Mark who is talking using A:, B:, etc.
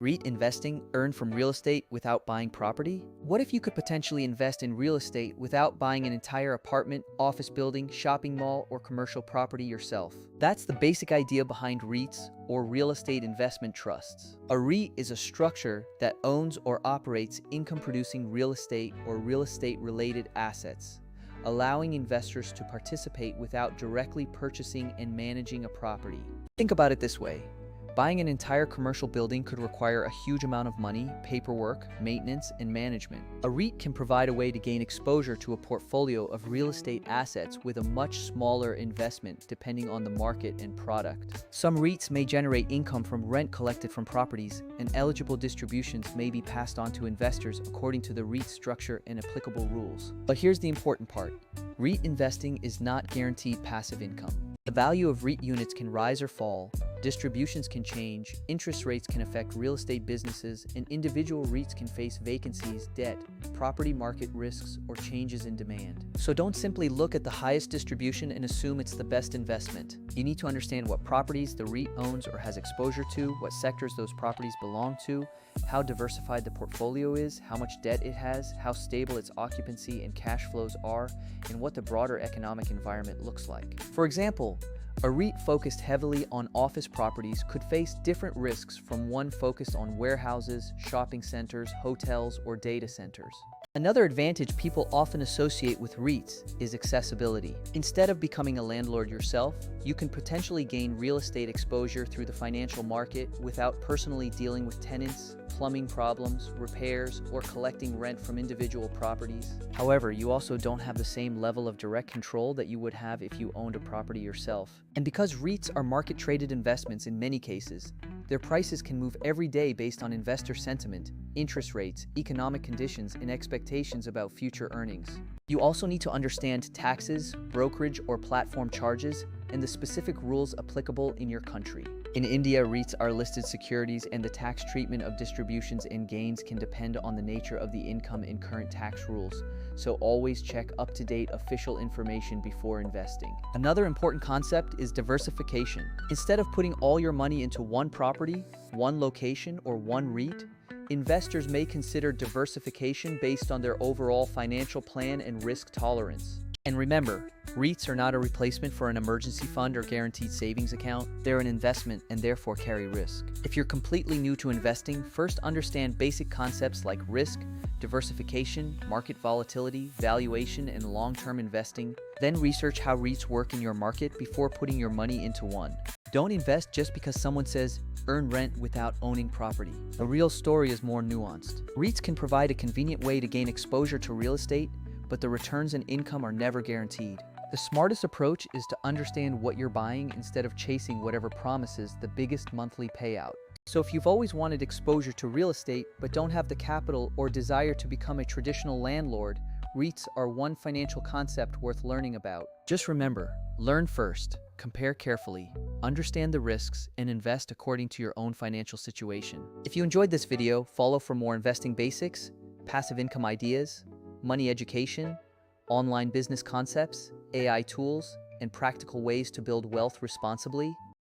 A: REIT investing, earn from real estate without buying property? What if you could potentially invest in real estate without buying an entire apartment, office building, shopping mall, or commercial property yourself? That's the basic idea behind REITs, or real estate investment trusts. A REIT is a structure that owns or operates income-producing real estate or real estate-related assets, allowing investors to participate without directly purchasing and managing a property. Think about it this way. Buying an entire commercial building could require a huge amount of money, paperwork, maintenance, and management. A REIT can provide a way to gain exposure to a portfolio of real estate assets with a much smaller investment depending on the market and product. Some REITs may generate income from rent collected from properties, and eligible distributions may be passed on to investors according to the REIT structure and applicable rules. But here's the important part. REIT investing is not guaranteed passive income. The value of REIT units can rise or fall, distributions can change, interest rates can affect real estate businesses, and individual REITs can face vacancies, debt, property market risks, or changes in demand. So don't simply look at the highest distribution and assume it's the best investment. You need to understand what properties the REIT owns or has exposure to, what sectors those properties belong to, how diversified the portfolio is, how much debt it has, how stable its occupancy and cash flows are, and what the broader economic environment looks like. For example, a REIT focused heavily on office properties could face different risks from one focused on warehouses, shopping centers, hotels, or data centers. Another advantage people often associate with REITs is accessibility. Instead of becoming a landlord yourself, you can potentially gain real estate exposure through the financial market without personally dealing with tenants, plumbing problems, repairs, or collecting rent from individual properties. However, you also don't have the same level of direct control that you would have if you owned a property yourself. And because REITs are market-traded investments in many cases, their prices can move every day based on investor sentiment, interest rates, economic conditions, and expectations about future earnings. You also need to understand taxes, brokerage or platform charges, and the specific rules applicable in your country. In India, REITs are listed securities, and the tax treatment of distributions and gains can depend on the nature of the income and current tax rules, so always check up-to-date official information before investing. Another important concept is diversification. Instead of putting all your money into one property, one location, or one REIT, investors may consider diversification based on their overall financial plan and risk tolerance. And remember, REITs are not a replacement for an emergency fund or guaranteed savings account. They're an investment and therefore carry risk. If you're completely new to investing, first understand basic concepts like risk, diversification, market volatility, valuation, and long-term investing. Then research how REITs work in your market before putting your money into one. Don't invest just because someone says, earn rent without owning property. The real story is more nuanced. REITs can provide a convenient way to gain exposure to real estate, but the returns and income are never guaranteed. The smartest approach is to understand what you're buying instead of chasing whatever promises the biggest monthly payout. So if you've always wanted exposure to real estate but don't have the capital or desire to become a traditional landlord, REITs are one financial concept worth learning about. Just remember, learn first, compare carefully, understand the risks, and invest according to your own financial situation. If you enjoyed this video, follow for more investing basics, passive income ideas, money education, online business concepts, AI tools, and practical ways to build wealth responsibly.